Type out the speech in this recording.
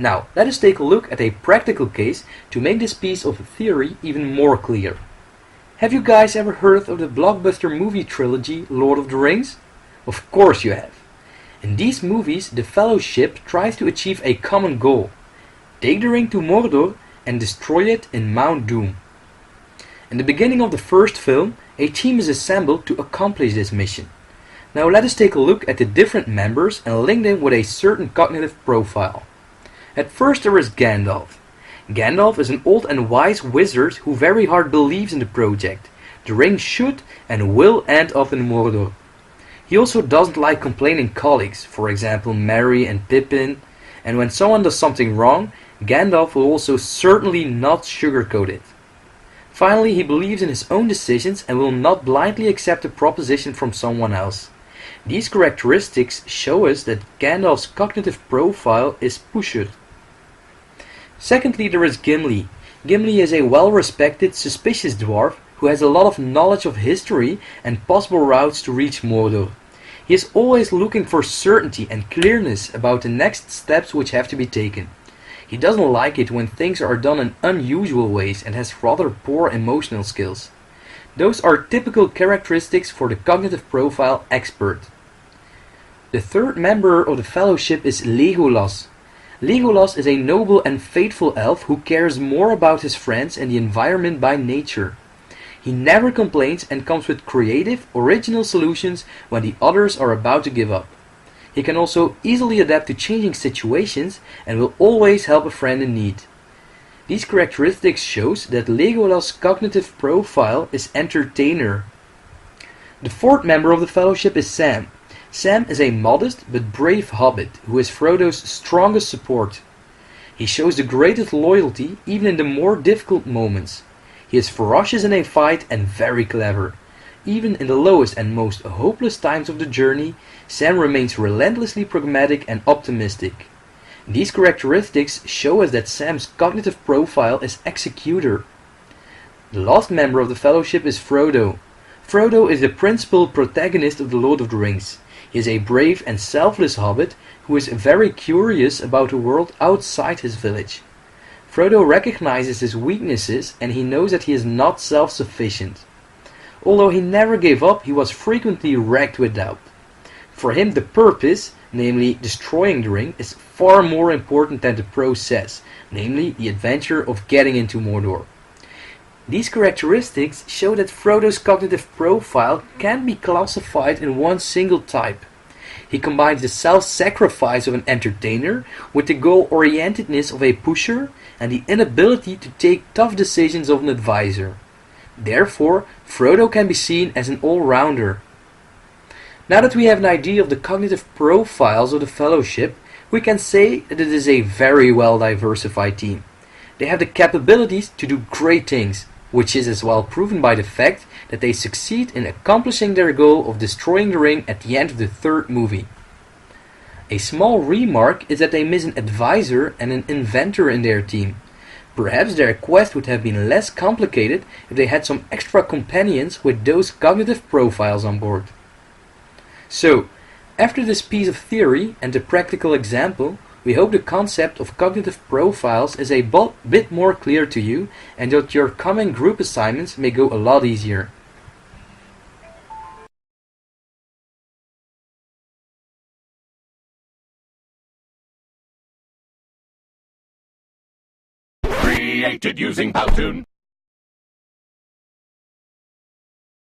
Now, let us take a look at a practical case to make this piece of theory even more clear. Have you guys ever heard of the blockbuster movie trilogy Lord of the Rings? Of course you have. In these movies, the Fellowship tries to achieve a common goal: take the ring to Mordor and destroy it in Mount Doom. In the beginning of the first film, a team is assembled to accomplish this mission. Now let us take a look at the different members and link them with a certain cognitive profile. At first there is Gandalf. Gandalf is an old and wise wizard who very hard believes in the project. The ring should and will end up in Mordor. He also doesn't like complaining colleagues, for example Merry and Pippin, and when someone does something wrong, Gandalf will also certainly not sugarcoat it. Finally, he believes in his own decisions and will not blindly accept a proposition from someone else. These characteristics show us that Gandalf's cognitive profile is pushed. Secondly, there is Gimli. Gimli is a well-respected, suspicious dwarf who has a lot of knowledge of history and possible routes to reach Mordor. He is always looking for certainty and clearness about the next steps which have to be taken. He doesn't like it when things are done in unusual ways and has rather poor emotional skills. Those are typical characteristics for the cognitive profile expert. The third member of the Fellowship is Legolas. Legolas is a noble and faithful elf who cares more about his friends and the environment by nature. He never complains and comes with creative, original solutions when the others are about to give up. He can also easily adapt to changing situations and will always help a friend in need. These characteristics shows that Legolas' cognitive profile is entertainer. The fourth member of the Fellowship is Sam. Sam is a modest but brave hobbit who is Frodo's strongest support. He shows the greatest loyalty even in the more difficult moments. He is ferocious in a fight and very clever. Even in the lowest and most hopeless times of the journey, Sam remains relentlessly pragmatic and optimistic. These characteristics show us that Sam's cognitive profile is executor. The last member of the Fellowship is Frodo. Frodo is the principal protagonist of The Lord of the Rings. He is a brave and selfless hobbit who is very curious about the world outside his village. Frodo recognizes his weaknesses and he knows that he is not self-sufficient. Although he never gave up, he was frequently racked with doubt. For him the purpose, namely destroying the ring, is far more important than the process, namely the adventure of getting into Mordor. These characteristics show that Frodo's cognitive profile can't be classified in one single type. He combines the self-sacrifice of an entertainer with the goal-orientedness of a pusher and the inability to take tough decisions of an advisor. Therefore, Frodo can be seen as an all-rounder. Now that we have an idea of the cognitive profiles of the Fellowship, we can say that it is a very well diversified team. They have the capabilities to do great things, which is as well proven by the fact that they succeed in accomplishing their goal of destroying the ring at the end of the third movie. A small remark is that they miss an advisor and an inventor in their team. Perhaps their quest would have been less complicated if they had some extra companions with those cognitive profiles on board. So, after this piece of theory and the practical example, we hope the concept of cognitive profiles is a bit more clear to you and that your coming group assignments may go a lot easier. Created using Powtoon.